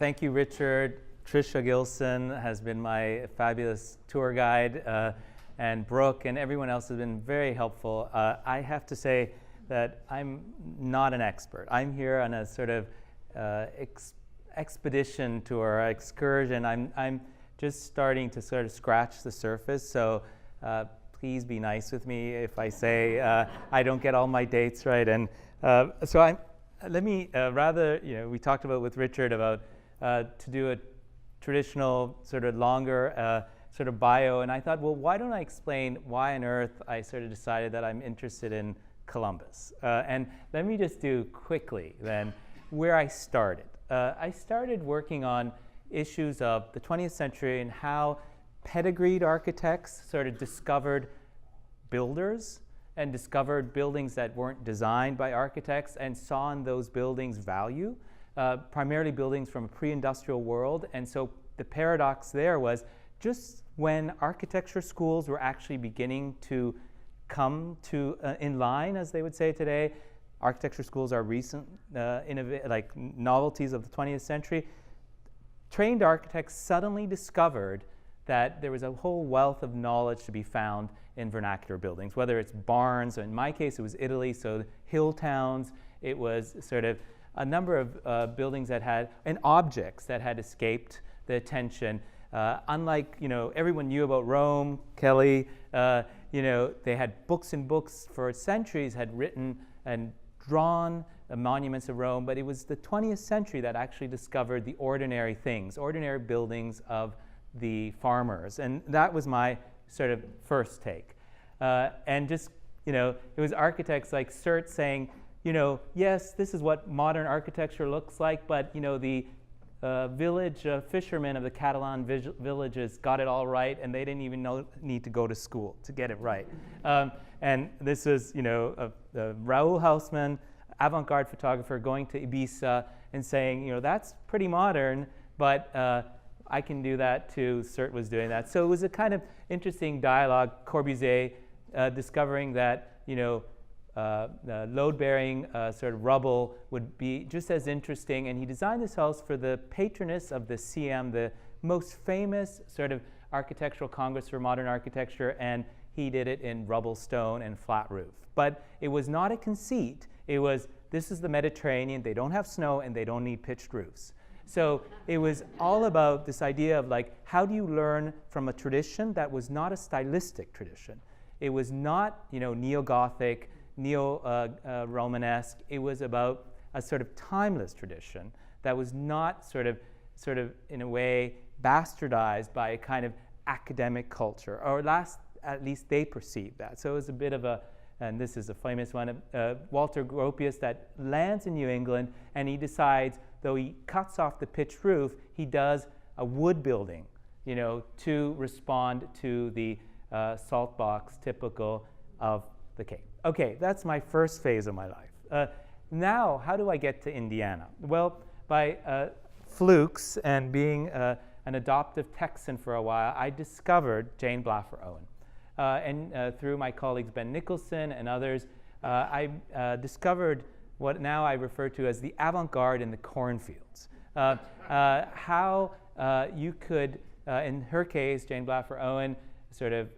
Thank you, Richard. Trisha Gilson has been my fabulous tour guide, and Brooke and everyone else has been very helpful. I have to say that I'm not an expert. I'm here on a sort of expedition tour, excursion. I'm just starting to sort of scratch the surface, so please be nice with me if I say I don't get all my dates right. And let me rather, we talked about with Richard about to do a traditional sort of longer sort of bio, and I thought, well, why don't I explain why on earth I sort of decided that I'm interested in Columbus. And let me just do quickly then where I started. I started working on issues of the 20th century and how pedigreed architects sort of discovered builders and discovered buildings that weren't designed by architects and saw in those buildings value, primarily buildings from a pre-industrial world. And so the paradox there was just when architecture schools were actually beginning to come to in line, as they would say today. Architecture schools are recent like novelties of the 20th century. Trained architects suddenly discovered that there was a whole wealth of knowledge to be found in vernacular buildings, whether it's barns, in my case it was Italy, so hill towns, it was sort of a number of buildings that had, and objects that had escaped the attention. Unlike, everyone knew about Rome, Kelly, they had books and books for centuries, had written and drawn monuments of Rome, but it was the 20th century that actually discovered the ordinary things, ordinary buildings of the farmers. And that was my sort of first take. And just, it was architects like Sert saying, yes, this is what modern architecture looks like, but, the village fishermen of the Catalan villages got it all right, and they didn't even need to go to school to get it right. And this was, Raoul Haussmann, avant-garde photographer, going to Ibiza and saying, that's pretty modern, but I can do that too. Sert was doing that. So it was a kind of interesting dialogue. Corbusier discovering that, load-bearing sort of rubble would be just as interesting, and he designed this house for the patroness of the CM, the most famous sort of architectural congress for modern architecture, and he did it in rubble stone and flat roof. But it was not a conceit. It was, this is the Mediterranean, they don't have snow, and they don't need pitched roofs. So it was all about this idea of like, how do you learn from a tradition that was not a stylistic tradition? It was not, neo-Gothic, neo-Romanesque. It was about a sort of timeless tradition that was not sort of in a way bastardized by a kind of academic culture, or at least they perceived that. So it was a bit of a, and this is a famous one, Walter Gropius, that lands in New England, and he decides, though he cuts off the pitched roof, he does a wood building, to respond to the salt box typical of the Cape. Okay, that's my first phase of my life. Now, how do I get to Indiana? Well, by flukes and being an adoptive Texan for a while, I discovered Jane Blaffer Owen. And through my colleagues Ben Nicholson and others, I discovered what now I refer to as the avant-garde in the cornfields. How you could, in her case, Jane Blaffer Owen, sort of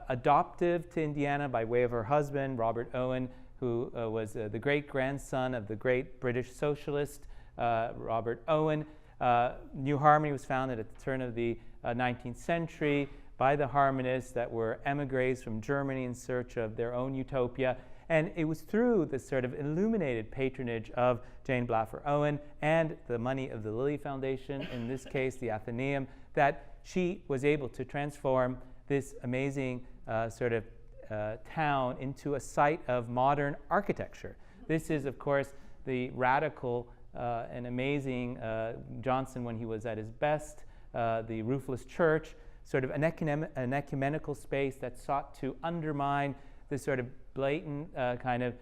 adoptive to Indiana by way of her husband, Robert Owen, who was the great-grandson of the great British socialist, Robert Owen. New Harmony was founded at the turn of the 19th century by the Harmonists that were emigres from Germany in search of their own utopia. And it was through the sort of illuminated patronage of Jane Blaffer Owen and the money of the Lilly Foundation, in this case the Athenaeum, that she was able to transform this amazing town into a site of modern architecture. This is, of course, the radical and amazing Johnson when he was at his best, the roofless church, sort of an ecumenical space that sought to undermine this sort of blatant kind of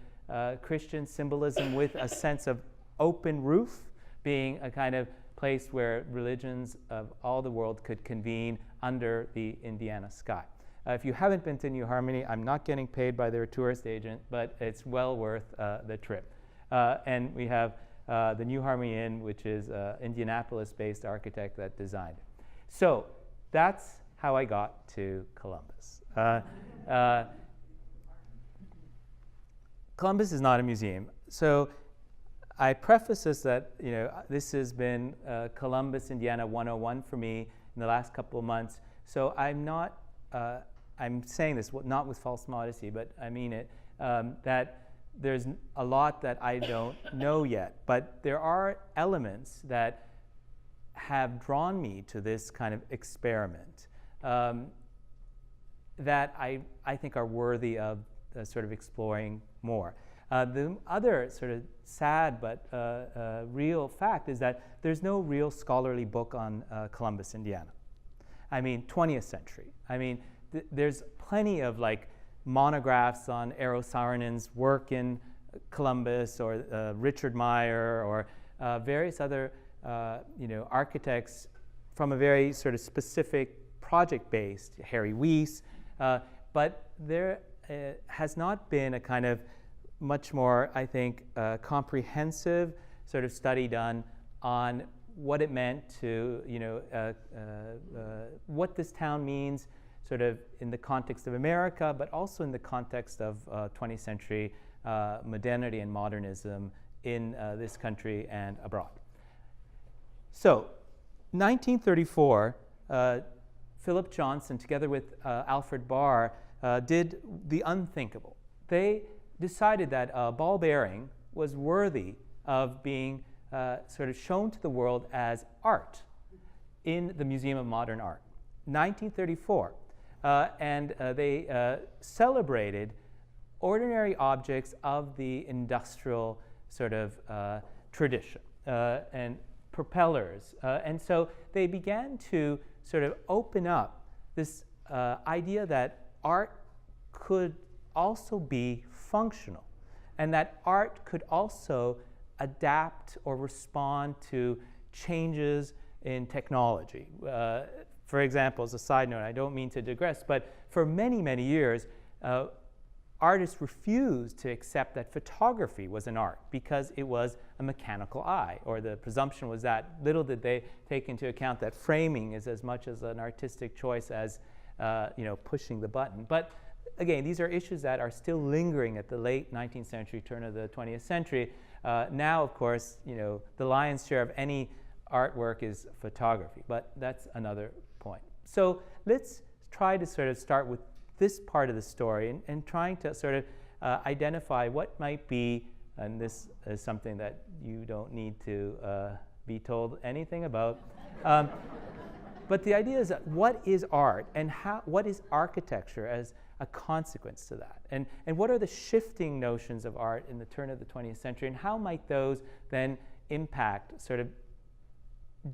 Christian symbolism with a sense of open roof, being a kind of place where religions of all the world could convene under the Indiana sky. If you haven't been to New Harmony, I'm not getting paid by their tourist agent, but it's well worth the trip. And we have the New Harmony Inn, which is an Indianapolis-based architect that designed it. So that's how I got to Columbus. Columbus is not a museum. So I preface this that this has been Columbus, Indiana 101 for me in the last couple of months. So I'm saying this not with false modesty, but I mean it, that there's a lot that I don't know yet. But there are elements that have drawn me to this kind of experiment that I think are worthy of sort of exploring more. The other sort of sad but real fact is that there's no real scholarly book on Columbus, Indiana. I mean, 20th century. I mean, there's plenty of like monographs on Eero Saarinen's work in Columbus, or Richard Meyer, or various other architects from a very sort of specific project-based, Harry Weiss, but there has not been a kind of much more, I think, comprehensive sort of study done on what it meant to, what this town means sort of in the context of America, but also in the context of 20th century modernity and modernism in this country and abroad. So, 1934, Philip Johnson, together with Alfred Barr, did the unthinkable. They decided that a ball bearing was worthy of being sort of shown to the world as art in the Museum of Modern Art. 1934. And they celebrated ordinary objects of the industrial sort of tradition and propellers. And so they began to sort of open up this idea that art could also be functional, and that art could also adapt or respond to changes in technology. For example, as a side note, I don't mean to digress, but for many, many years, artists refused to accept that photography was an art because it was a mechanical eye, or the presumption was that little did they take into account that framing is as much as an artistic choice as pushing the button. But again, these are issues that are still lingering at the late 19th century, turn of the 20th century. Now, of course, the lion's share of any artwork is photography, but that's another point. So let's try to sort of start with this part of the story and trying to sort of identify what might be, and this is something that you don't need to be told anything about, but the idea is that what is art, and what is architecture as a consequence to that? And what are the shifting notions of art in the turn of the 20th century, and how might those then impact sort of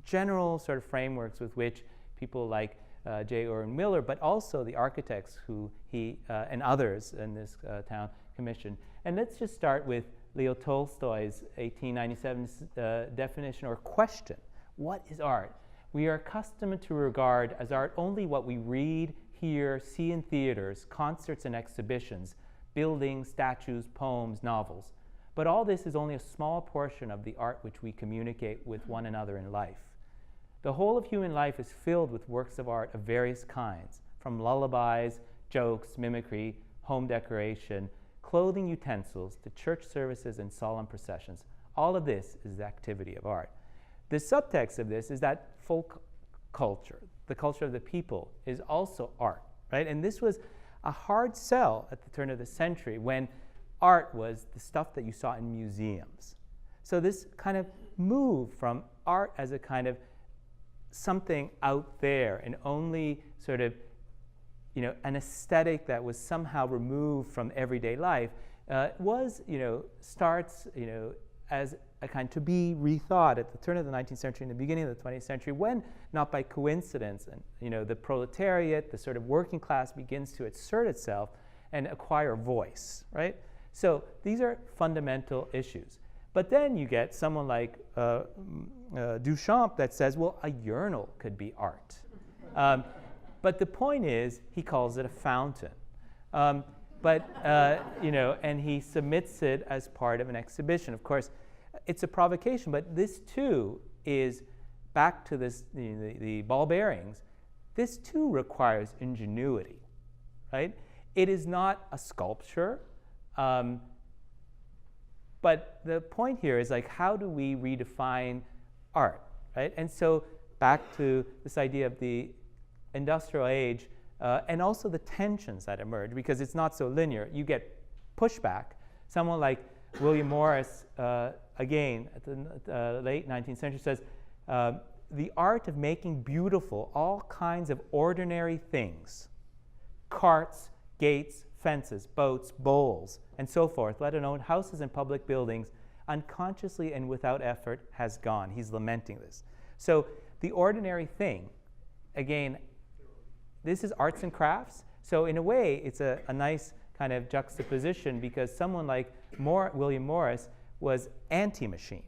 general sort of frameworks with which people like J. Irwin Miller, but also the architects who he and others in this town commissioned. And let's just start with Leo Tolstoy's 1897 definition or question. What is art? We are accustomed to regard as art only what we read, hear, see in theaters, concerts and exhibitions, buildings, statues, poems, novels. But all this is only a small portion of the art which we communicate with one another in life. The whole of human life is filled with works of art of various kinds, from lullabies, jokes, mimicry, home decoration, clothing utensils, to church services and solemn processions. All of this is the activity of art. The subtext of this is that folk culture, the culture of the people, is also art, right? And this was a hard sell at the turn of the century when art was the stuff that you saw in museums. So this kind of move from art as a kind of something out there and only sort of, an aesthetic that was somehow removed from everyday life starts, as a kind to be rethought at the turn of the 19th century and the beginning of the 20th century, when, not by coincidence, and the proletariat, the sort of working class, begins to assert itself and acquire voice, right? So these are fundamental issues. But then you get someone like Duchamp that says, well, a urinal could be art. But the point is, he calls it a fountain. And he submits it as part of an exhibition. Of course, it's a provocation, but this too is back to this, the ball bearings. This too requires ingenuity, right? It is not a sculpture, but the point here is like, how do we redefine art, right? And so back to this idea of the industrial age, and also the tensions that emerge, because it's not so linear. You get pushback. Someone like William Morris, again, at the late 19th century, says, the art of making beautiful all kinds of ordinary things, carts, gates, fences, boats, bowls, and so forth, let alone houses and public buildings, unconsciously and without effort has gone. He's lamenting this. So the ordinary thing, again, this is arts and crafts. So in a way, it's a nice kind of juxtaposition, because someone like William Morris was anti-machine,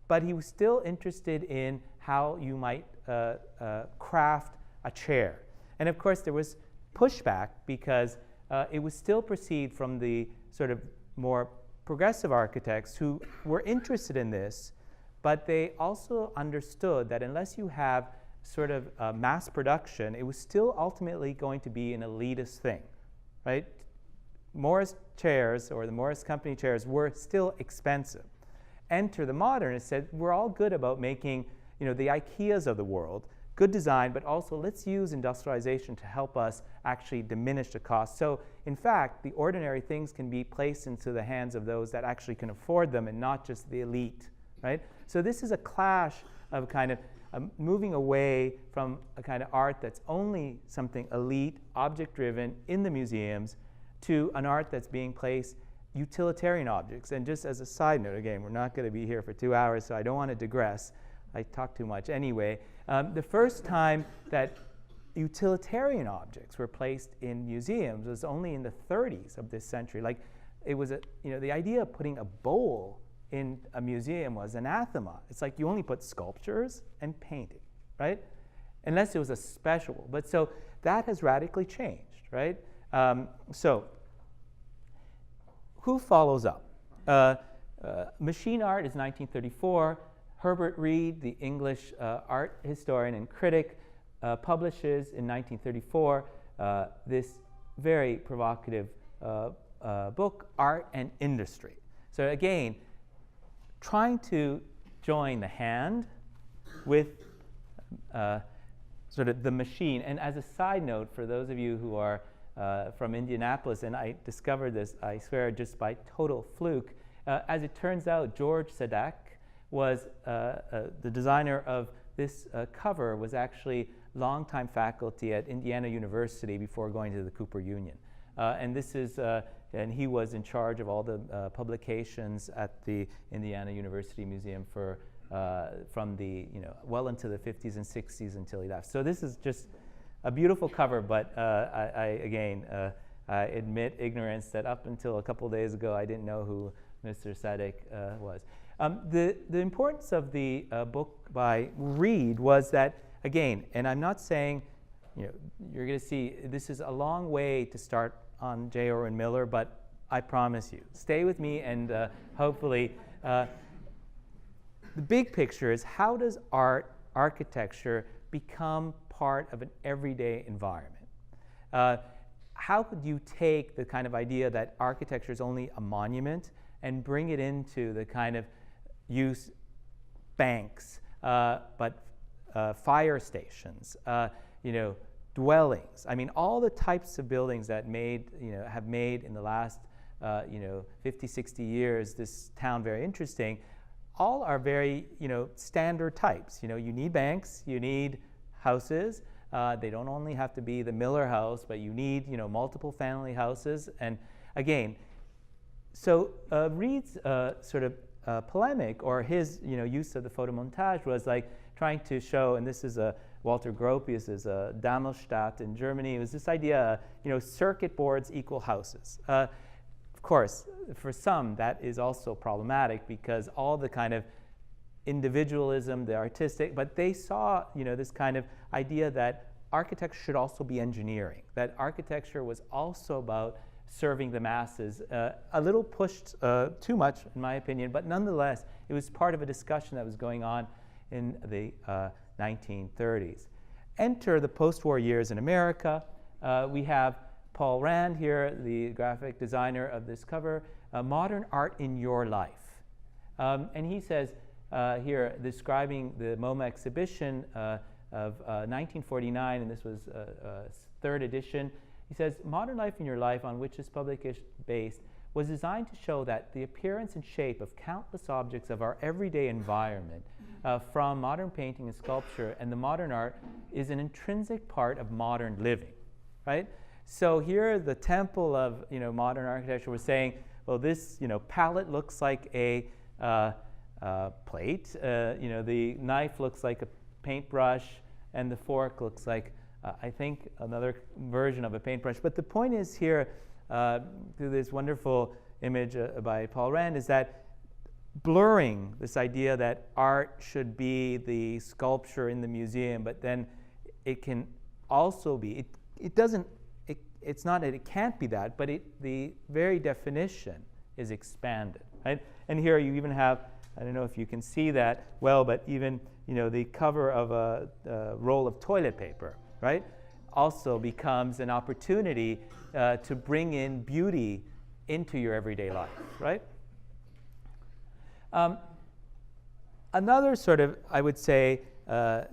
but he was still interested in how you might craft a chair. And of course, there was pushback, because it was still perceived from the sort of more progressive architects who were interested in this, but they also understood that unless you have sort of mass production, it was still ultimately going to be an elitist thing, right? Morris chairs, or the Morris Company chairs, were still expensive. Enter the modernists, said, we're all good about making, the IKEAs of the world, good design, but also let's use industrialization to help us actually diminish the cost. So in fact, the ordinary things can be placed into the hands of those that actually can afford them, and not just the elite, right? So this is a clash of kind of moving away from a kind of art that's only something elite, object-driven in the museums, to an art that's being placed utilitarian objects. And just as a side note, again, we're not going to be here for 2 hours, so I don't want to digress. I talk too much anyway. The first time that utilitarian objects were placed in museums was only in the 30s of this century. Like, it was the idea of putting a bowl in a museum was anathema. It's like you only put sculptures and painting, right? Unless it was a special. But so that has radically changed, right? So who follows up? Machine art is 1934. Herbert Reed, the English art historian and critic, publishes in 1934 this very provocative book, Art and Industry. So again, trying to join the hand with sort of the machine. And as a side note, for those of you who are from Indianapolis, and I discovered this, I swear, just by total fluke, as it turns out, George Sadak was the designer of this cover, was actually longtime faculty at Indiana University before going to the Cooper Union. And this is, and he was in charge of all the publications at the Indiana University Museum for, from the, well into the 50s and 60s until he left. So this is just a beautiful cover, but I admit ignorance that up until a couple days ago, I didn't know who Mr. Sadak was. The importance of the book by Reed was that, again, and I'm not saying, you're going to see this is a long way to start on J. Irwin Miller, but I promise you, stay with me, and hopefully, the big picture is, how does architecture become part of an everyday environment? How could you take the kind of idea that architecture is only a monument and bring it into the kind of use banks, but fire stations, dwellings. I mean, all the types of buildings that have made in the last 50, 60 years this town very interesting, all are very standard types. You need banks, you need houses. They don't only have to be the Miller house, but you need multiple family houses. And again, so Reed's sort of polemic, or his use of the photomontage, was like trying to show, and this is Walter Gropius's Darmstadt in Germany. It was this idea, circuit boards equal houses. Of course, for some that is also problematic, because all the kind of individualism, the artistic, but they saw this kind of idea that architecture should also be engineering, that architecture was also about serving the masses. A little pushed too much, in my opinion, but nonetheless, it was part of a discussion that was going on in the 1930s. Enter the post-war years in America. We have Paul Rand here, the graphic designer of this cover, Modern Art in Your Life. And he says here, describing the MoMA exhibition of 1949, and this was third edition, he says, modern life in your life, on which this publication based, was designed to show that the appearance and shape of countless objects of our everyday environment, from modern painting and sculpture and the modern art, is an intrinsic part of modern living, right? So here, the temple of modern architecture was saying, well, this palette looks like a plate, the knife looks like a paintbrush, and the fork looks like, I think, another version of a paintbrush. But the point is here, through this wonderful image by Paul Rand, is that blurring this idea that art should be the sculpture in the museum, but then it can also be, it's not that it can't be that, but the very definition is expanded, right? And here you even have, I don't know if you can see that well, but even the cover of a roll of toilet paper, right, also becomes an opportunity to bring in beauty into your everyday life, right? Another sort of, I would say,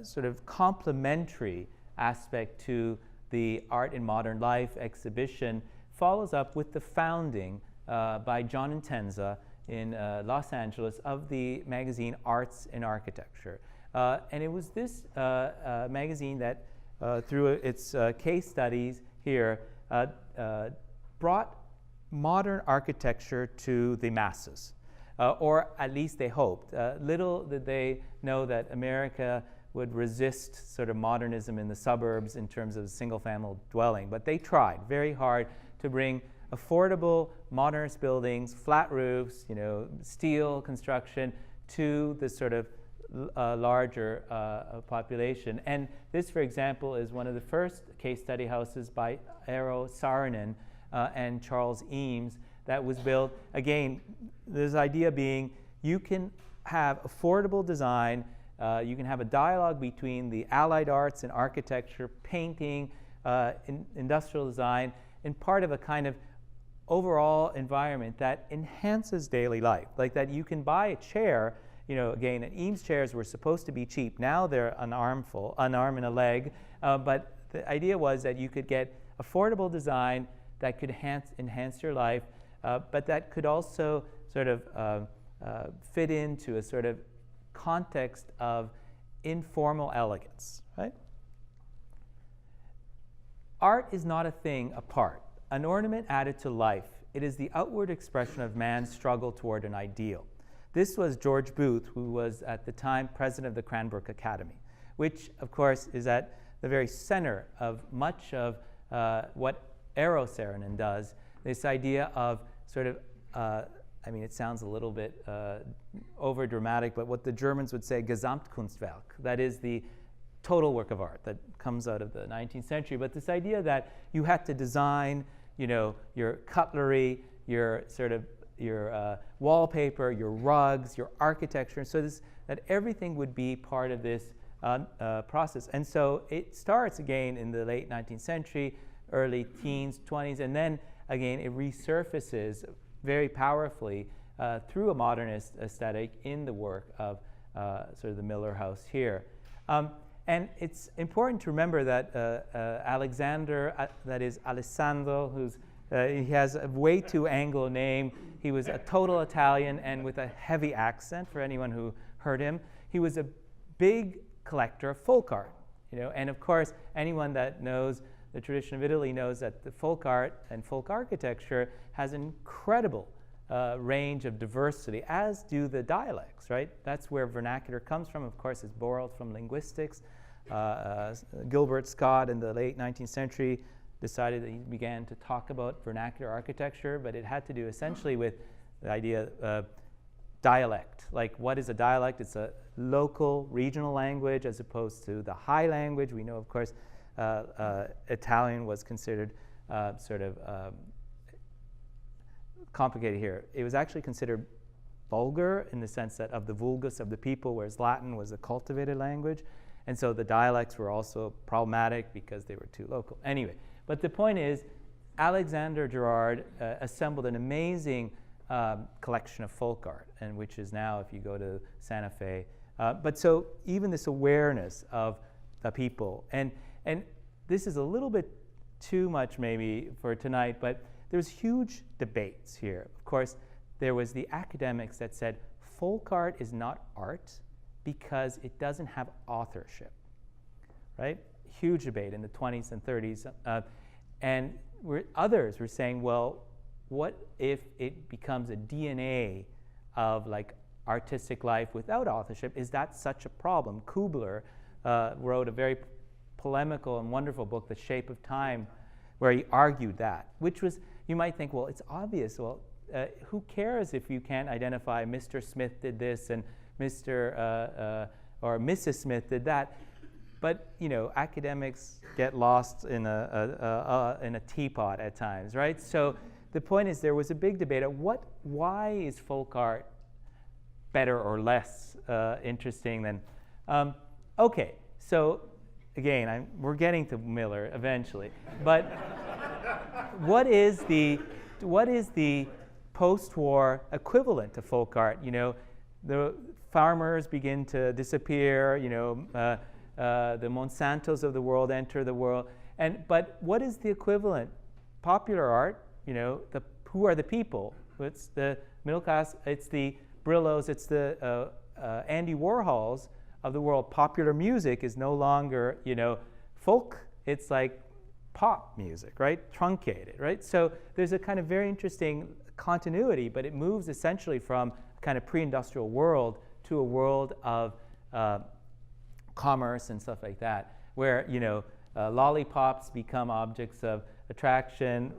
sort of complementary aspect to the Art in Modern Life exhibition follows up with the founding by John Intenza in Los Angeles of the magazine Arts in Architecture. And it was this magazine that, through its case studies here, brought modern architecture to the masses, or at least they hoped. Little did they know that America would resist sort of modernism in the suburbs in terms of single-family dwelling, but they tried very hard to bring affordable modernist buildings, flat roofs, steel construction to the sort of larger population. And this, for example, is one of the first case study houses by Eero Saarinen and Charles Eames that was built. Again, this idea being you can have affordable design, you can have a dialogue between the allied arts and architecture, painting, industrial design, and part of a kind of overall environment that enhances daily life. Like that you can buy a chair, again, Eames chairs were supposed to be cheap. Now they're an arm and a leg. But the idea was that you could get affordable design that could enhance your life, but that could also sort of fit into a sort of context of informal elegance, right? Art is not a thing apart, an ornament added to life. It is the outward expression of man's struggle toward an ideal. This was George Booth, who was at the time president of the Cranbrook Academy, which, of course, is at the very center of much of what Eero Saarinen does, this idea of sort of, it sounds a little bit over dramatic, but what the Germans would say, Gesamtkunstwerk, that is the total work of art that comes out of the 19th century. But this idea that you had to design, your cutlery, your sort of your wallpaper, your rugs, your architecture, so that everything would be part of this process. And so it starts again in the late 19th century, early teens, 20s, and then again it resurfaces very powerfully through a modernist aesthetic in the work of sort of the Miller House here. And it's important to remember that Alexander, that is Alessandro, he has a way too Anglo name. He was a total Italian and with a heavy accent for anyone who heard him. He was a big collector of folk art, and of course anyone that knows the tradition of Italy knows that the folk art and folk architecture has an incredible range of diversity, as do the dialects, right? That's where vernacular comes from. Of course, it's borrowed from linguistics. Gilbert Scott in the late 19th century decided that he began to talk about vernacular architecture, but it had to do essentially with the idea of dialect. Like, what is a dialect? It's a local, regional language as opposed to the high language. We know, of course, Italian was considered sort of complicated here. It was actually considered vulgar in the sense that of the vulgus of the people, whereas Latin was a cultivated language. And so the dialects were also problematic because they were too local. Anyway, but the point is, Alexander Gerard assembled an amazing collection of folk art, and which is now, if you go to Santa Fe. But so even this awareness of the people, and this is a little bit too much maybe for tonight, but there's huge debates here. Of course, there was the academics that said folk art is not art because it doesn't have authorship, right? Huge debate in the 20s and 30s. And others were saying, well, what if it becomes a DNA of like artistic life without authorship? Is that such a problem? Kubler wrote a very polemical and wonderful book, The Shape of Time, where he argued that, which was, you might think, well, it's obvious. Well, who cares if you can't identify Mr. Smith did this and Mr. Or Mrs. Smith did that? But you know, academics get lost in a teapot at times, right? So the point is, there was a big debate of why is folk art better or less interesting than? Okay, so again, we're getting to Miller eventually, but what is the post-war equivalent to folk art? You know, the farmers begin to disappear. You know, the Monsantos of the world enter the world, but what is the equivalent? Popular art. You know, who are the people? It's the middle class. It's the Brillos. It's the Andy Warhols of the world. Popular music is no longer, you know, folk. It's like pop music, right? Truncated, right? So there's a kind of very interesting continuity, but it moves essentially from a kind of pre-industrial world to a world of commerce and stuff like that, where, you know, lollipops become objects of attraction,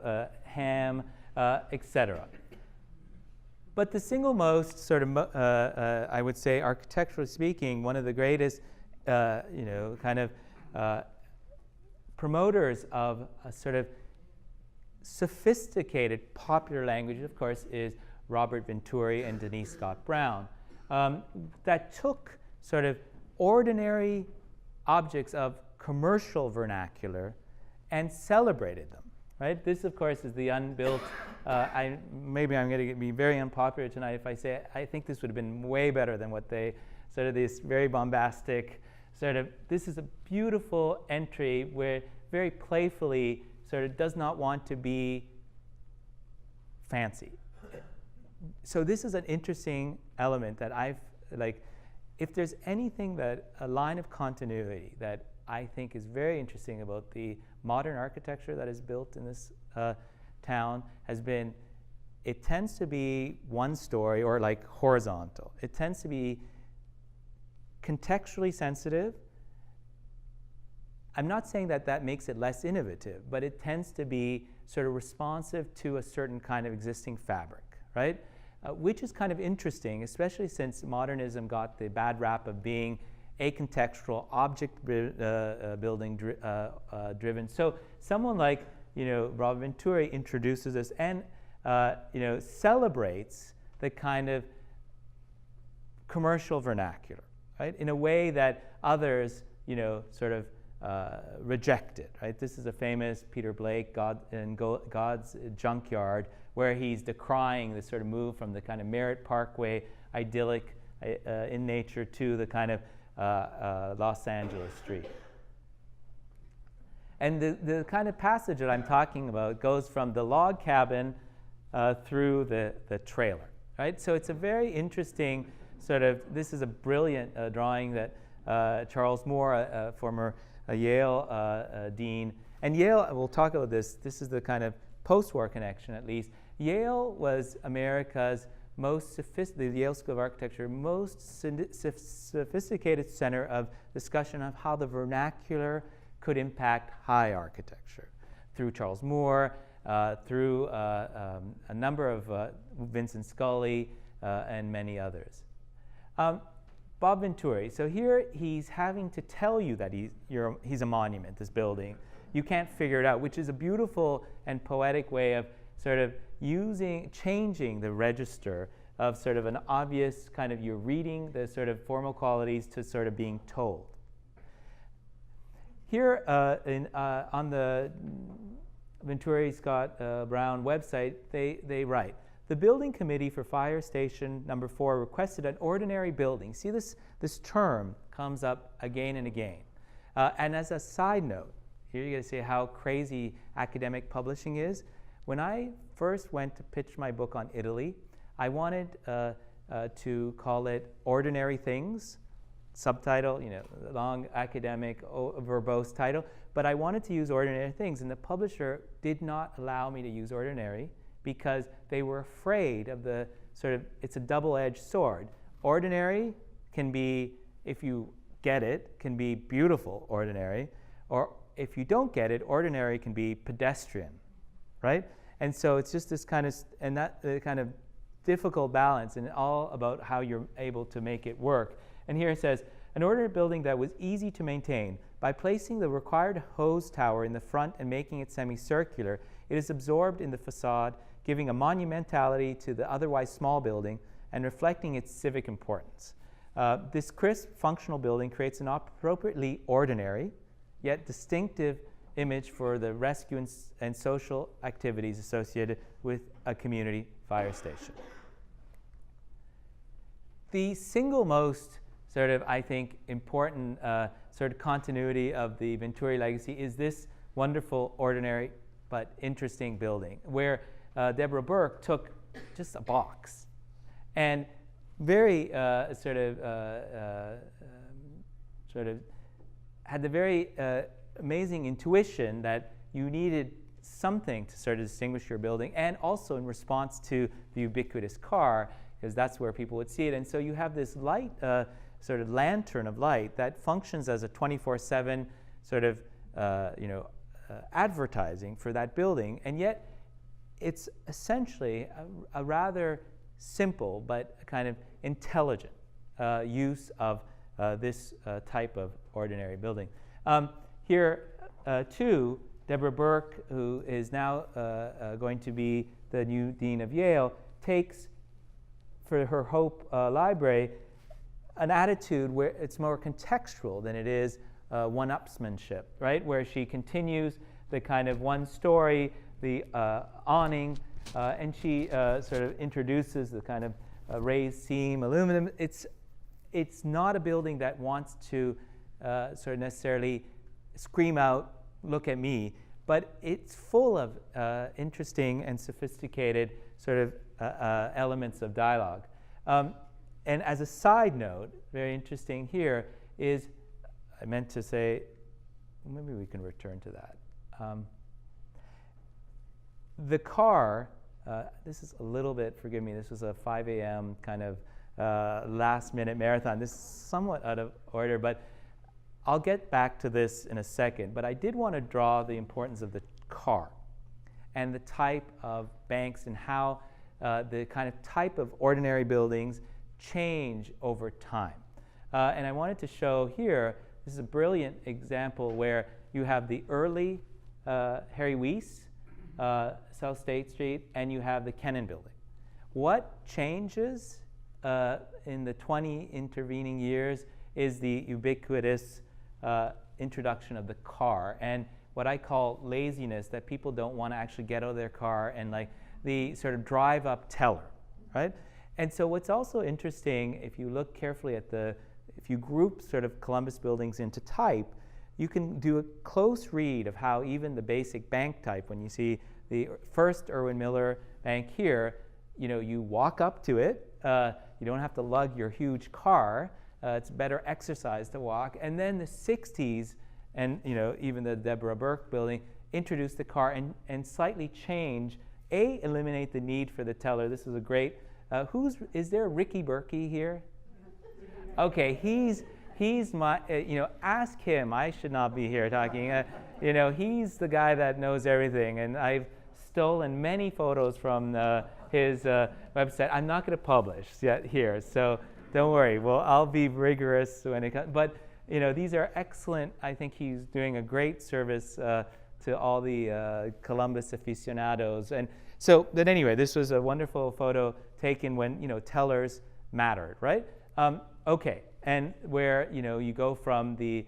ham, etc. But the single most sort of, I would say, architecturally speaking, one of the greatest, you know, kind of promoters of a sort of sophisticated popular language, of course, is Robert Venturi and Denise Scott Brown, that took sort of ordinary objects of commercial vernacular and celebrated them, right? This, of course, is the unbuilt. Maybe I'm going to be very unpopular tonight if I say I think this would have been way better than what they sort of this very bombastic sort of. This is a beautiful entry where very playfully sort of does not want to be fancy. So this is an interesting element that I've like. If there's anything that a line of continuity that I think is very interesting about the modern architecture that is built in this town has been, it tends to be one story or like horizontal. It tends to be contextually sensitive. I'm not saying that that makes it less innovative, but it tends to be sort of responsive to a certain kind of existing fabric, right? Which is kind of interesting, especially since modernism got the bad rap of being acontextual, object building driven. So someone like, you know, Robert Venturi introduces us and you know, celebrates the kind of commercial vernacular, right? In a way that others, you know, sort of rejected, right? This is a famous Peter Blake, God's Junkyard, where he's decrying this sort of move from the kind of Merritt Parkway idyllic in nature to the kind of Los Angeles street. And the kind of passage that I'm talking about goes from the log cabin through the trailer, right? So it's a very interesting sort of, this is a brilliant drawing that Charles Moore, a former Yale dean, and Yale, we'll talk about this is the kind of post-war connection at least. Yale was America's most sophisticated, the Yale School of Architecture, most sophisticated center of discussion of how the vernacular could impact high architecture through Charles Moore, through a number of Vincent Scully and many others. Bob Venturi, so here he's having to tell you that he's a monument, this building. You can't figure it out, which is a beautiful and poetic way of sort of changing the register of sort of an obvious kind of you're reading the sort of formal qualities to sort of being told. Here on the Venturi Scott Brown website, they write, the building committee for fire station number 4 requested an ordinary building. See, this term comes up again and again. And as a side note, here you get to see how crazy academic publishing is. When I first went to pitch my book on Italy, I wanted to call it Ordinary Things, subtitle, long academic, verbose title, but I wanted to use Ordinary Things, and the publisher did not allow me to use ordinary because they were afraid of the sort of, it's a double-edged sword. Ordinary can be, if you get it, can be beautiful ordinary, or if you don't get it, ordinary can be pedestrian, right? And so it's just this kind of, and that kind of difficult balance, and all about how you're able to make it work. And here it says, an ordinary building that was easy to maintain. By placing the required hose tower in the front and making it semicircular, it is absorbed in the facade, giving a monumentality to the otherwise small building and reflecting its civic importance. This crisp, functional building creates an appropriately ordinary, yet distinctive image for the rescue and social activities associated with a community fire station. The single most sort of, I think, important sort of continuity of the Venturi legacy is this wonderful, ordinary, but interesting building, where Deborah Burke took just a box and very sort of had the very amazing intuition that you needed something to sort of distinguish your building, and also in response to the ubiquitous car, because that's where people would see it. And so you have this light, sort of lantern of light that functions as a 24/7 sort of advertising for that building, and yet it's essentially a rather simple but kind of intelligent use of this type of ordinary building. Here, too, Deborah Burke, who is now going to be the new dean of Yale, takes for her Hope Library an attitude where it's more contextual than it is one-upsmanship, right? Where she continues the kind of one story, the awning, and she sort of introduces the kind of raised seam aluminum. It's not a building that wants to sort of necessarily scream out, look at me, but it's full of interesting and sophisticated sort of elements of dialogue. And as a side note, very interesting here is, I meant to say, maybe we can return to that. The car, this is a little bit, forgive me, this was a 5 a.m. kind of last-minute marathon. This is somewhat out of order, but I'll get back to this in a second. But I did want to draw the importance of the car and the type of banks and how the kind of type of ordinary buildings change over time. And I wanted to show here, this is a brilliant example where you have the early Harry Weiss, South State Street, and you have the Kennan building. What changes in the 20 intervening years is the ubiquitous introduction of the car and what I call laziness, that people don't want to actually get out of their car, and like the sort of drive-up teller, right? And so what's also interesting, if you look carefully at if you group sort of Columbus buildings into type, you can do a close read of how even the basic bank type, when you see the first Irwin Miller Bank here, you walk up to it, you don't have to lug your huge car, it's better exercise to walk. And then the 60s, and even the Deborah Burke building, introduce the car and slightly change, eliminate the need for the teller. This is a great, is there Ricky Berkey here? Okay, he's my, ask him. I should not be here talking. He's the guy that knows everything, and I've stolen many photos from his website. I'm not going to publish yet here, so don't worry. Well, I'll be rigorous when it comes. But these are excellent. I think he's doing a great service to all the Columbus aficionados. And So, but anyway, this was a wonderful photo taken when, tellers mattered, right? Okay, and where, you go from the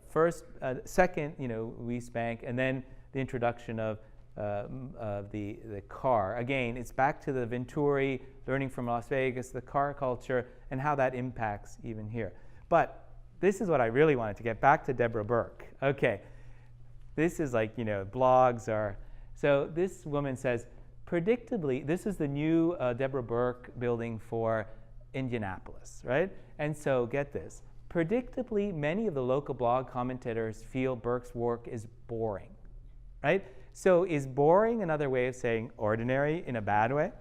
first, second, West Bank, and then the introduction of the car. Again, it's back to the Venturi, learning from Las Vegas, the car culture, and how that impacts even here. But this is what I really wanted to get back to Deborah Burke. Okay, this is like, blogs are. So this woman says, predictably, this is the new Deborah Burke building for Indianapolis, right? And so get this. Predictably, many of the local blog commentators feel Burke's work is boring, right? So is boring another way of saying ordinary in a bad way?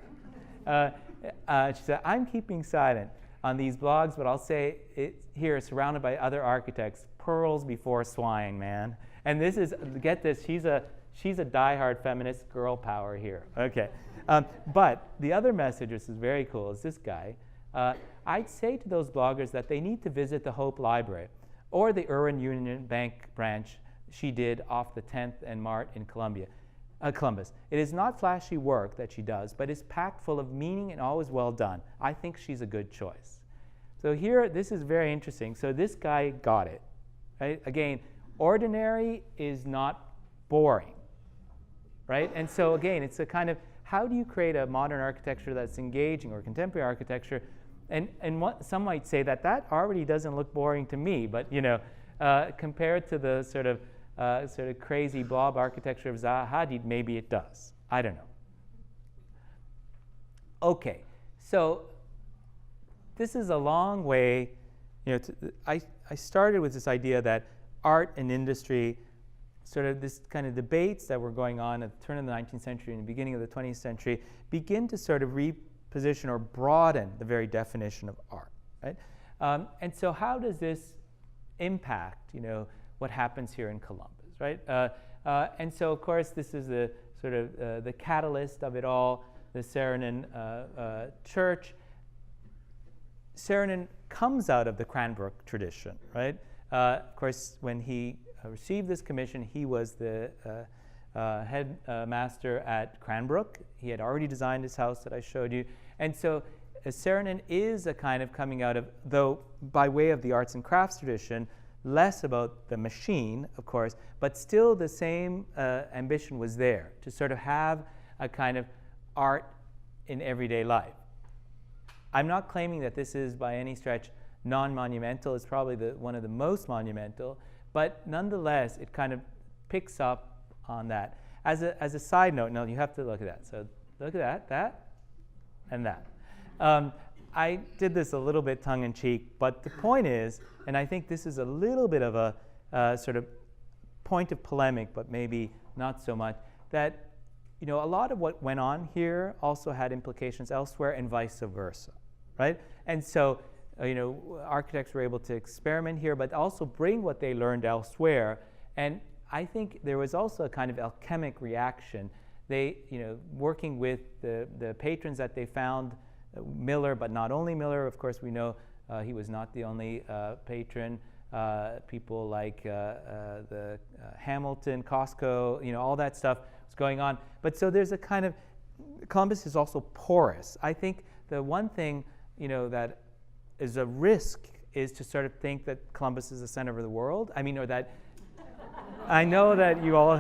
She said, I'm keeping silent on these blogs, but I'll say it here, surrounded by other architects, pearls before swine, man. And this is, get this, she's a diehard feminist, girl power here. Okay. But the other message, which is very cool, is this guy. I'd say to those bloggers that they need to visit the Hope Library or the Irwin Union Bank branch she did off the 10th and Mart in Columbus. It is not flashy work that she does, but is packed full of meaning and always well done. I think she's a good choice. So here, this is very interesting. So this guy got it, right? Again, ordinary is not boring, right? And so again, it's a kind of, how do you create a modern architecture that's engaging, or contemporary architecture? And what, some might say that already doesn't look boring to me, but compared to the sort of crazy blob architecture of Zaha Hadid, maybe it does. I don't know. Okay, so this is a long way. I started with this idea that art and industry, sort of this kind of debates that were going on at the turn of the 19th century and the beginning of the 20th century, begin to sort of reposition or broaden the very definition of art, right? And so how does this impact, what happens here in Columbus, right? And so, of course, this is the sort of the catalyst of it all, the Saarinen Church. Saarinen comes out of the Cranbrook tradition, right? Of course, when he received this commission, he was the head master at Cranbrook. He had already designed his house that I showed you. And so Saarinen is a kind of coming out of, though by way of the arts and crafts tradition, less about the machine, of course, but still the same ambition was there, to sort of have a kind of art in everyday life. I'm not claiming that this is by any stretch non-monumental. It's probably one of the most monumental, but nonetheless, it kind of picks up on that. As a side note, no, you have to look at that. So look at that, and that. I did this a little bit tongue-in-cheek, but the point is, and I think this is a little bit of a sort of point of polemic, but maybe not so much, that a lot of what went on here also had implications elsewhere and vice versa, right? And so, architects were able to experiment here, but also bring what they learned elsewhere. And I think there was also a kind of alchemic reaction. They, working with the patrons that they found, Miller, but not only Miller. Of course, we know he was not the only patron. People like the Hamilton, Costco, all that stuff was going on. But so there's a kind of, Columbus is also porous. I think the one thing, that is a risk is to sort of think that Columbus is the center of the world. I mean, or that, I know that you all,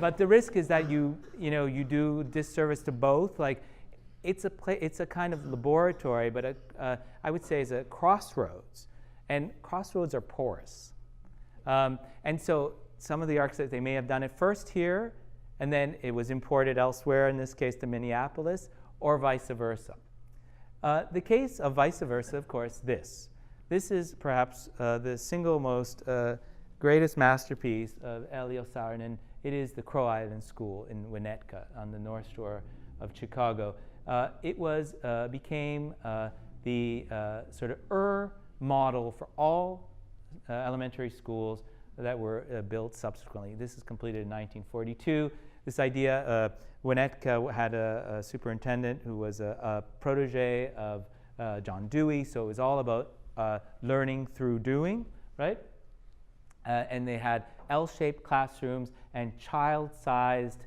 but the risk is that you do disservice to both. Like, it's a kind of laboratory, but I would say is a crossroads, and crossroads are porous. And so some of the architects, they may have done it first here, and then it was imported elsewhere, in this case to Minneapolis, or vice versa. The case of vice versa, of course, this is perhaps the single most greatest masterpiece of Elio Saarinen. It is the Crow Island School in Winnetka on the North Shore of Chicago. It became the sort of model for all elementary schools that were built subsequently. This is completed in 1942. This idea, Winnetka had a superintendent who was a protege of John Dewey, so it was all about learning through doing, right? And they had L-shaped classrooms and child-sized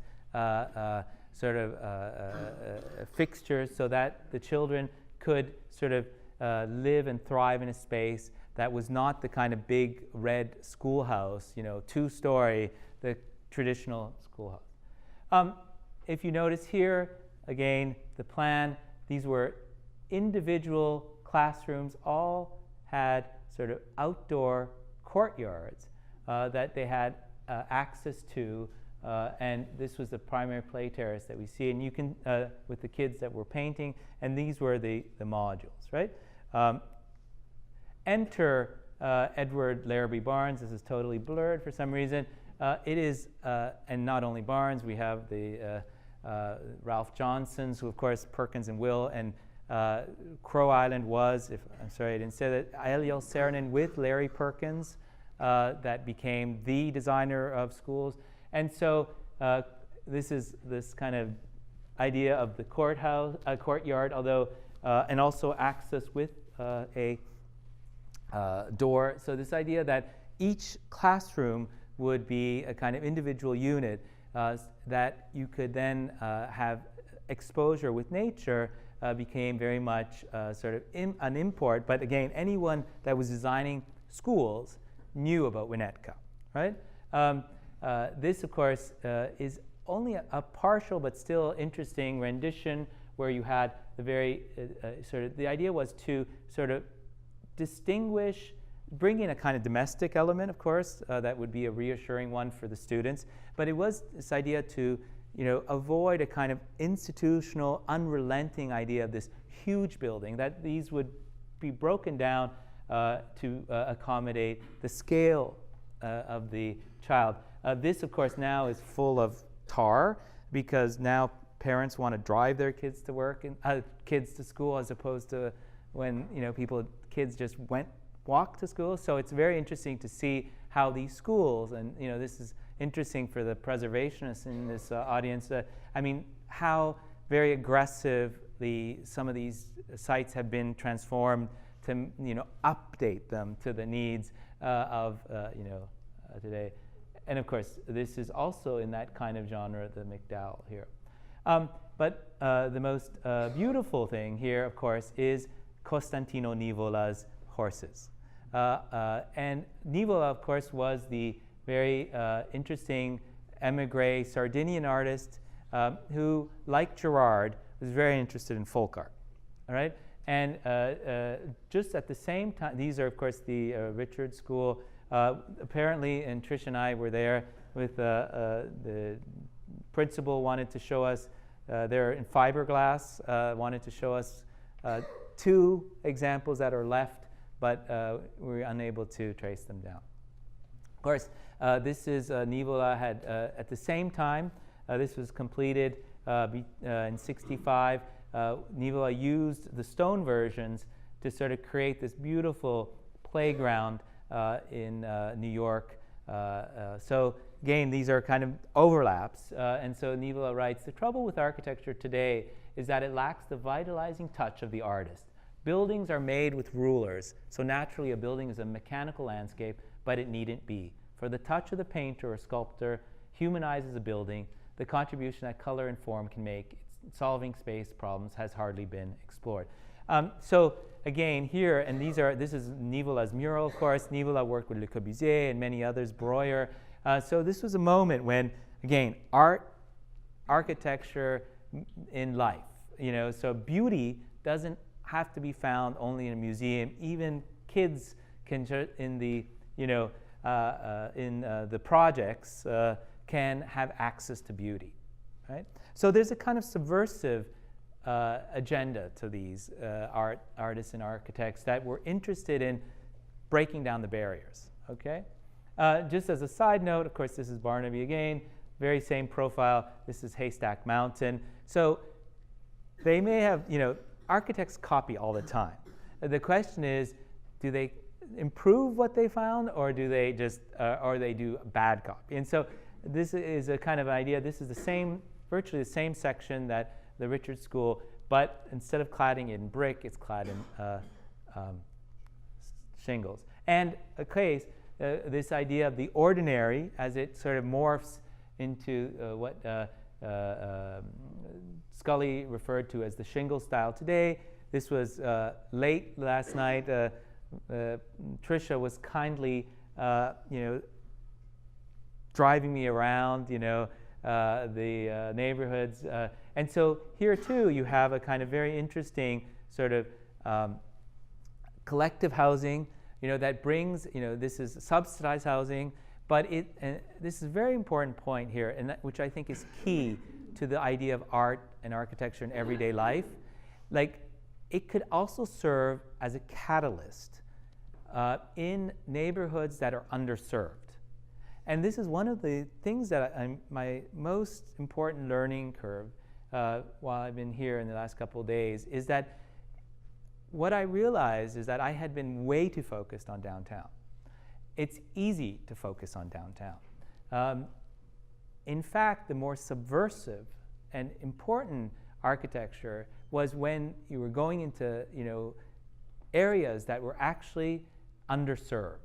fixtures so that the children could sort of live and thrive in a space that was not the kind of big red schoolhouse, 2-story, the traditional schoolhouse. If you notice here, again, the plan, these were individual classrooms, all had sort of outdoor courtyards that they had access to, and this was the primary play terrace that we see, and you can, with the kids that were painting, and these were the modules, right? Enter Edward Larrabee Barnes. This is totally blurred for some reason. It is, and not only Barnes, we have the Ralph Johnsons, who of course Perkins and Will, and Crow Island was, I'm sorry I didn't say that, Eliel Saarinen with Larry Perkins, that became the designer of schools. And so this is this kind of idea of the courtyard, although, and also access with a door. So this idea that each classroom would be a kind of individual unit that you could then have exposure with nature became very much sort of an import. But again, anyone that was designing schools knew about Winnetka, right? This, of course, is only a partial but still interesting rendition where you had the very sort of, the idea was to sort of distinguish, bring in a kind of domestic element, of course, that would be a reassuring one for the students, but it was this idea to avoid a kind of institutional, unrelenting idea of this huge building, that these would be broken down to accommodate the scale of the child. This, of course, now is full of tar because now parents want to drive their kids to work and kids to school, as opposed to when kids just walk to school. So it's very interesting to see how these schools, and this is interesting for the preservationists in this audience. I mean, how very aggressive some of these sites have been transformed to update them to the needs of today. And of course, this is also in that kind of genre, the McDowell here. But the most beautiful thing here, of course, is Costantino Nivola's horses. And Nivola, of course, was the very interesting émigré Sardinian artist who, like Gerard, was very interested in folk art. All right? And just at the same time, these are, of course, the Richard School. Apparently, and Trish and I were there with the principal wanted to show us, they're in fiberglass, wanted to show us 2 examples that are left, but we were unable to trace them down. Of course, this is Nivola had, at the same time, this was completed in '65, Nivola used the stone versions to sort of create this beautiful playground in New York. So again, these are kind of overlaps. And so Nivola writes, the trouble with architecture today is that it lacks the vitalizing touch of the artist. Buildings are made with rulers, so naturally a building is a mechanical landscape, but it needn't be. For the touch of the painter or sculptor humanizes a building, the contribution that color and form can make in solving space problems has hardly been explored. So again, here, and this is Nivola's mural, of course. Nivola worked with Le Corbusier and many others, Breuer. So this was a moment when, again, architecture in life, so beauty doesn't have to be found only in a museum. Even kids can, in the projects, can have access to beauty, right? So there's a kind of subversive agenda to these artists and architects that were interested in breaking down the barriers, okay? Just as a side note, of course, this is Barnaby again, very same profile. This is Haystack Mountain. So they may have, architects copy all the time. The question is, do they improve what they found, or do they just, or they do bad copy? And so this is a kind of idea. This is the same, virtually the same section that the Richard School, but instead of cladding it in brick, it's clad in shingles. And a case, this idea of the ordinary as it sort of morphs into what Scully referred to as the shingle style today. This was late last night. Tricia was kindly, driving me around, the neighborhoods. And so here too, you have a kind of very interesting sort of collective housing, that brings, this is subsidized housing, but this is a very important point here, and which I think is key to the idea of art and architecture in everyday life. Like, it could also serve as a catalyst in neighborhoods that are underserved. And this is one of the things that my most important learning curve while I've been here in the last couple of days is that what I realized is that I had been way too focused on downtown. It's easy to focus on downtown. In fact, the more subversive and important architecture was when you were going into, areas that were actually underserved.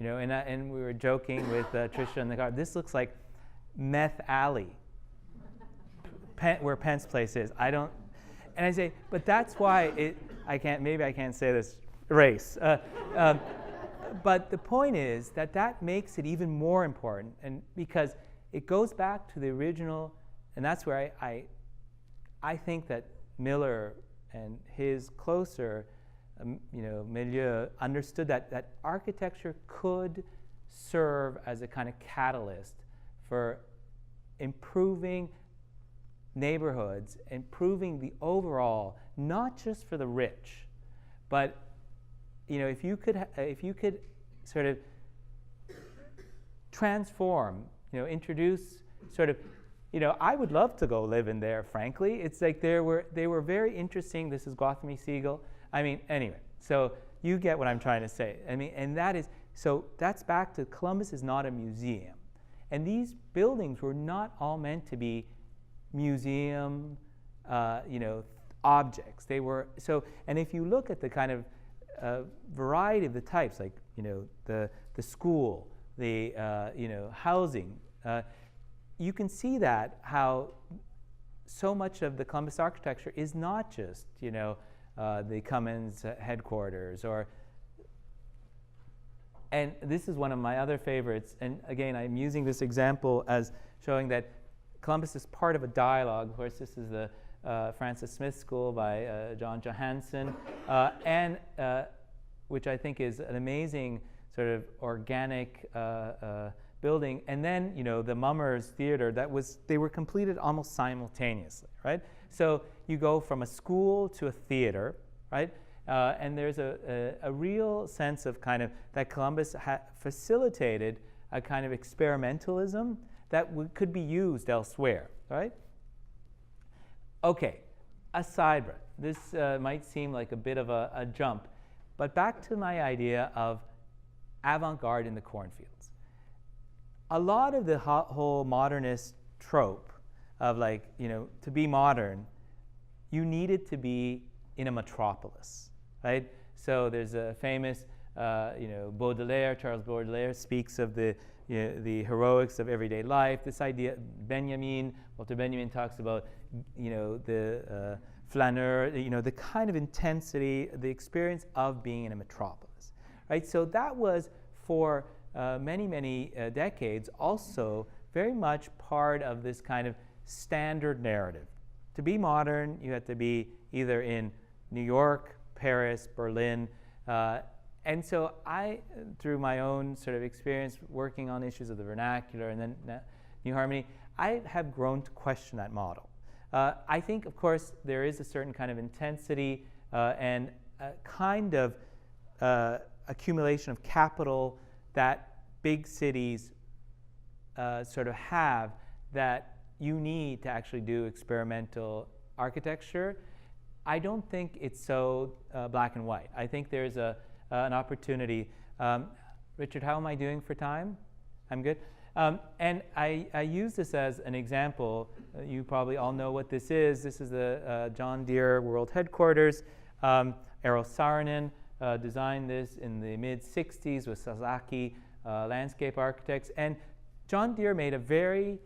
And we were joking with Tricia in the car. This looks like Meth Alley, where Pence Place is. And I say, but that's why maybe I can't say this race. But the point is that makes it even more important, and because it goes back to the original, and that's where I think that Miller and his closer milieu understood that architecture could serve as a kind of catalyst for improving neighborhoods, improving the overall, not just for the rich, but if you could sort of transform, introduce sort of, I would love to go live in there, frankly. It's like they were very interesting. This is Gauthamy Siegel. Anyway, so you get what I'm trying to say. And that's back to Columbus is not a museum. And these buildings were not all meant to be museum, objects. They were, and if you look at the kind of variety of the types, like, the school, the, housing, you can see that how so much of the Columbus architecture is not just, the Cummins headquarters, and this is one of my other favorites, and again, I'm using this example as showing that Columbus is part of a dialogue. Of course, this is the Francis Smith School by John Johansson, and which I think is an amazing sort of organic building. And then, the Mummers Theater, they were completed almost simultaneously, right? So you go from a school to a theater, right? And there's a real sense of kind of that Columbus facilitated a kind of experimentalism that could be used elsewhere, right? Okay, a sidebar. This might seem like a bit of a jump, but back to my idea of avant-garde in the cornfields. A lot of the whole modernist trope of to be modern, you needed to be in a metropolis, right? So there's a famous, Baudelaire, Charles Baudelaire speaks of the heroics of everyday life. This idea, Walter Benjamin talks about, the flaneur, the kind of intensity, the experience of being in a metropolis, right? So that was for many, many decades also very much part of this kind of standard narrative. To be modern, you had to be either in New York, Paris, Berlin, and so I, through my own sort of experience working on issues of the vernacular and then New Harmony, I have grown to question that model. I think, of course, there is a certain kind of intensity and a kind of accumulation of capital that big cities sort of have that you need to actually do experimental architecture. I don't think it's so black and white. I think there's an opportunity. Richard, how am I doing for time? I'm good. And I use this as an example. You probably all know what this is. This is the John Deere World Headquarters. Eero Saarinen designed this in the mid-'60s with Sasaki landscape architects. And John Deere made a very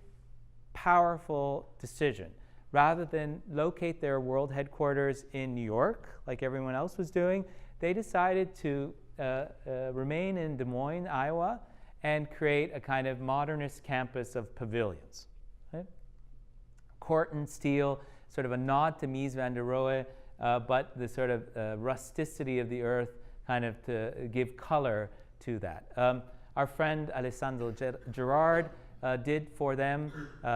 powerful decision. Rather than locate their world headquarters in New York, like everyone else was doing, they decided to remain in Des Moines, Iowa, and create a kind of modernist campus of pavilions. Right? Corten steel, sort of a nod to Mies van der Rohe, but the sort of rusticity of the earth kind of to give color to that. Our friend Alessandro Gerard did for them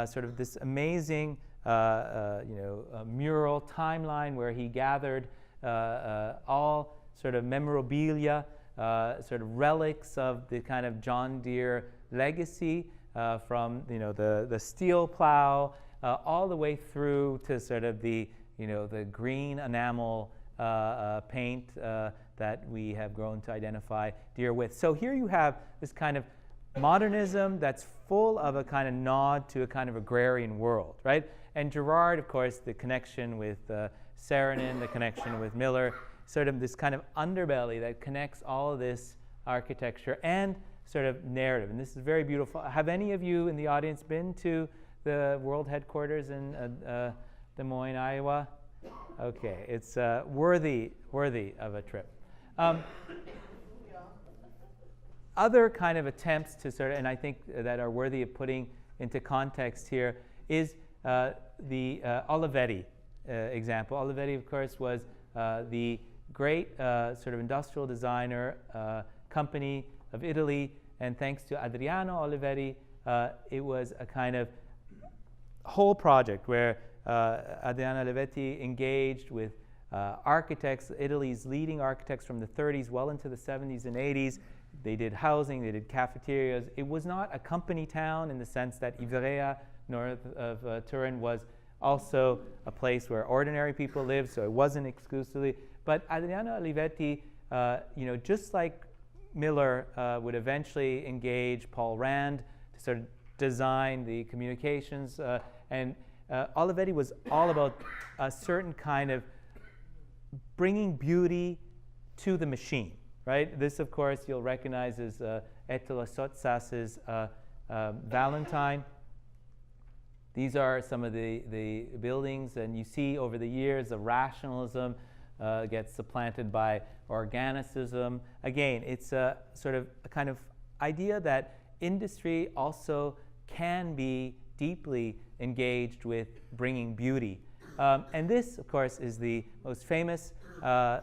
sort of this amazing mural timeline where he gathered all sort of memorabilia, sort of relics of the kind of John Deere legacy from the steel plow all the way through to sort of the green enamel paint that we have grown to identify Deere with. So here you have this kind of modernism that's full of a kind of nod to a kind of agrarian world, right? And Gerard, of course, the connection with Saarinen, the connection with Miller, sort of this kind of underbelly that connects all of this architecture and sort of narrative. And this is very beautiful. Have any of you in the audience been to the world headquarters in Des Moines, Iowa? Okay, it's worthy of a trip. Other kind of attempts to sort of, and I think that are worthy of putting into context here, is the Olivetti example. Olivetti, of course, was the great sort of industrial designer company of Italy, and thanks to Adriano Olivetti, it was a kind of whole project where Adriano Olivetti engaged with architects, Italy's leading architects from the 30s well into the 70s and 80s. They did housing, they did cafeterias. It was not a company town in the sense that Ivrea, north of Turin, was also a place where ordinary people lived, so it wasn't exclusively. But Adriano Olivetti, just like Miller would eventually engage Paul Rand to sort of design the communications, and Olivetti was all about a certain kind of bringing beauty to the machine, right? This, of course, you'll recognize as Ettore Sottsass's Valentine. These are some of the buildings, and you see over the years the rationalism gets supplanted by organicism. Again, it's a sort of a kind of idea that industry also can be deeply engaged with bringing beauty. And this, of course, is the most famous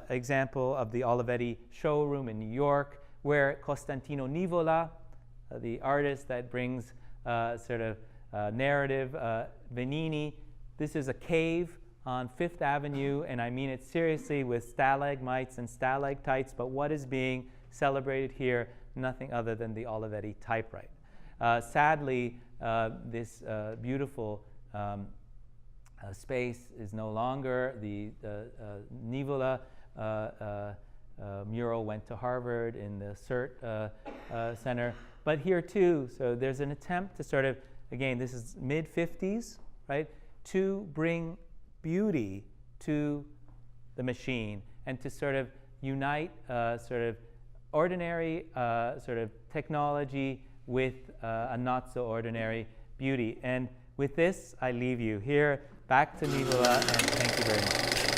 example of the Olivetti showroom in New York, where Costantino Nivola, the artist that brings sort of narrative, Venini, this is a cave on Fifth Avenue, and I mean it seriously, with stalagmites and stalactites, but what is being celebrated here? Nothing other than the Olivetti typewriter. Sadly, this beautiful space is no longer. The Nivola mural went to Harvard in the CERT Center. But here too, so there's an attempt to sort of, again, this is mid-50s, right, to bring beauty to the machine and to sort of unite sort of ordinary sort of technology with a not so ordinary beauty. And with this, I leave you here. Back to Nivola, and thank you very much.